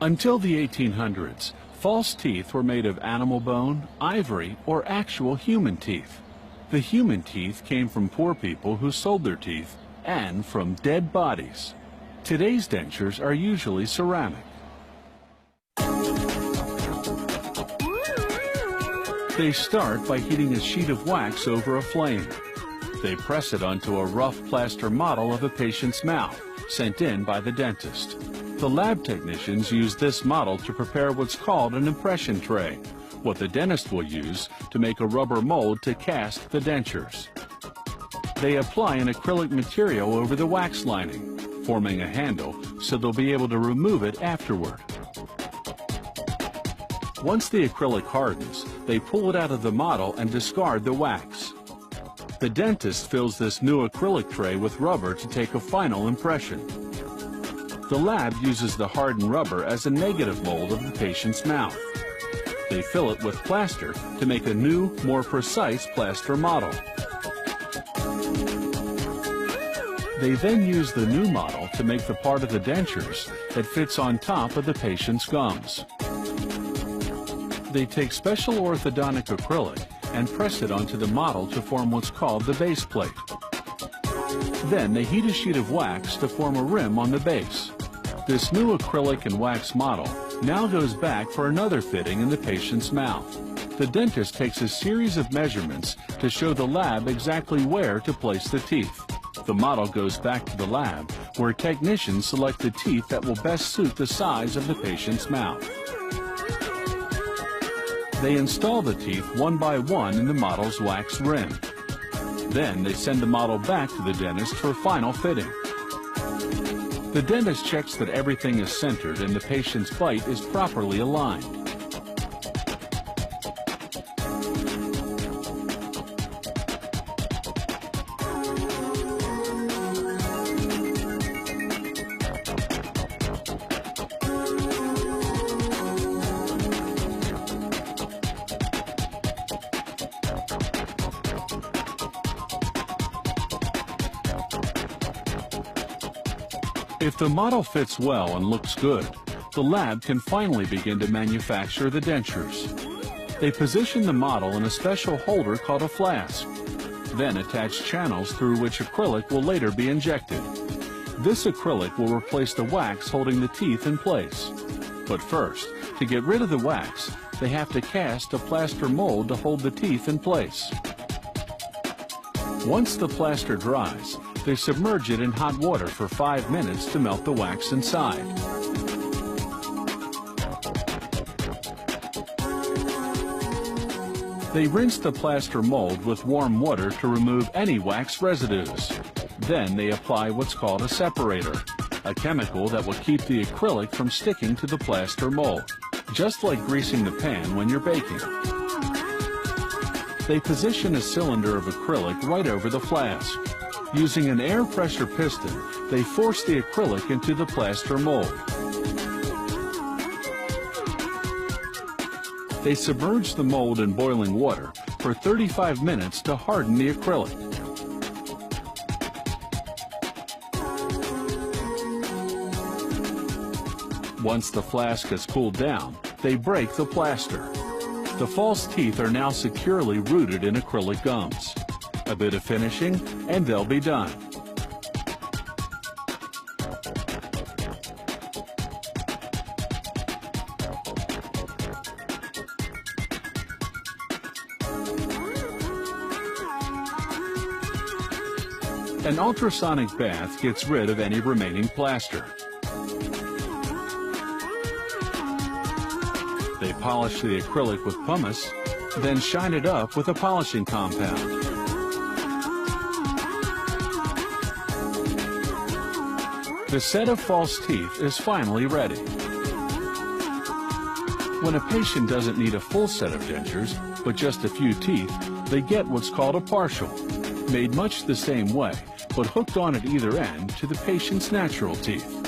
Until the 1800s, false teeth were made of animal bone, ivory, or actual human teeth. The human teeth came from poor people who sold their teeth and from dead bodies. Today's dentures are usually ceramic. They start by heating a sheet of wax over a flame. They press it onto a rough plaster model of a patient's mouth, sent in by the dentist. The lab technicians use this model to prepare what's called an impression tray, what the dentist will use to make a rubber mold to cast the dentures. They apply an acrylic material over the wax lining, forming a handle so they'll be able to remove it afterward. Once the acrylic hardens, they pull it out of the model and discard the wax. The dentist fills this new acrylic tray with rubber to take a final impression. The lab uses the hardened rubber as a negative mold of the patient's mouth. They fill it with plaster to make a new, more precise plaster model. They then use the new model to make the part of the dentures that fits on top of the patient's gums. They take special orthodontic acrylic and press it onto the model to form what's called the base plate. Then they heat a sheet of wax to form a rim on the base. This new acrylic and wax model now goes back for another fitting in the patient's mouth. The dentist takes a series of measurements to show the lab exactly where to place the teeth. The model goes back to the lab, where technicians select the teeth that will best suit the size of the patient's mouth. They install the teeth one by one in the model's wax rim. Then they send the model back to the dentist for final fitting. The dentist checks that everything is centered and the patient's bite is properly aligned. If the model fits well and looks good, the lab can finally begin to manufacture the dentures. They position the model in a special holder called a flask, then attach channels through which acrylic will later be injected. This acrylic will replace the wax holding the teeth in place. But first, to get rid of the wax, they have to cast a plaster mold to hold the teeth in place. Once the plaster dries, they submerge it in hot water for 5 minutes to melt the wax inside. They rinse the plaster mold with warm water to remove any wax residues. Then they apply what's called a separator, a chemical that will keep the acrylic from sticking to the plaster mold, just like greasing the pan when you're baking. They position a cylinder of acrylic right over the flask. Using an air pressure piston, they force the acrylic into the plaster mold. They submerge the mold in boiling water for 35 minutes to harden the acrylic. Once the flask has cooled down, they break the plaster. The false teeth are now securely rooted in acrylic gums. A bit of finishing, and they'll be done. An ultrasonic bath gets rid of any remaining plaster. They polish the acrylic with pumice, then shine it up with a polishing compound. The set of false teeth is finally ready. When a patient doesn't need a full set of dentures, but just a few teeth, they get what's called a partial, made much the same way, but hooked on at either end to the patient's natural teeth.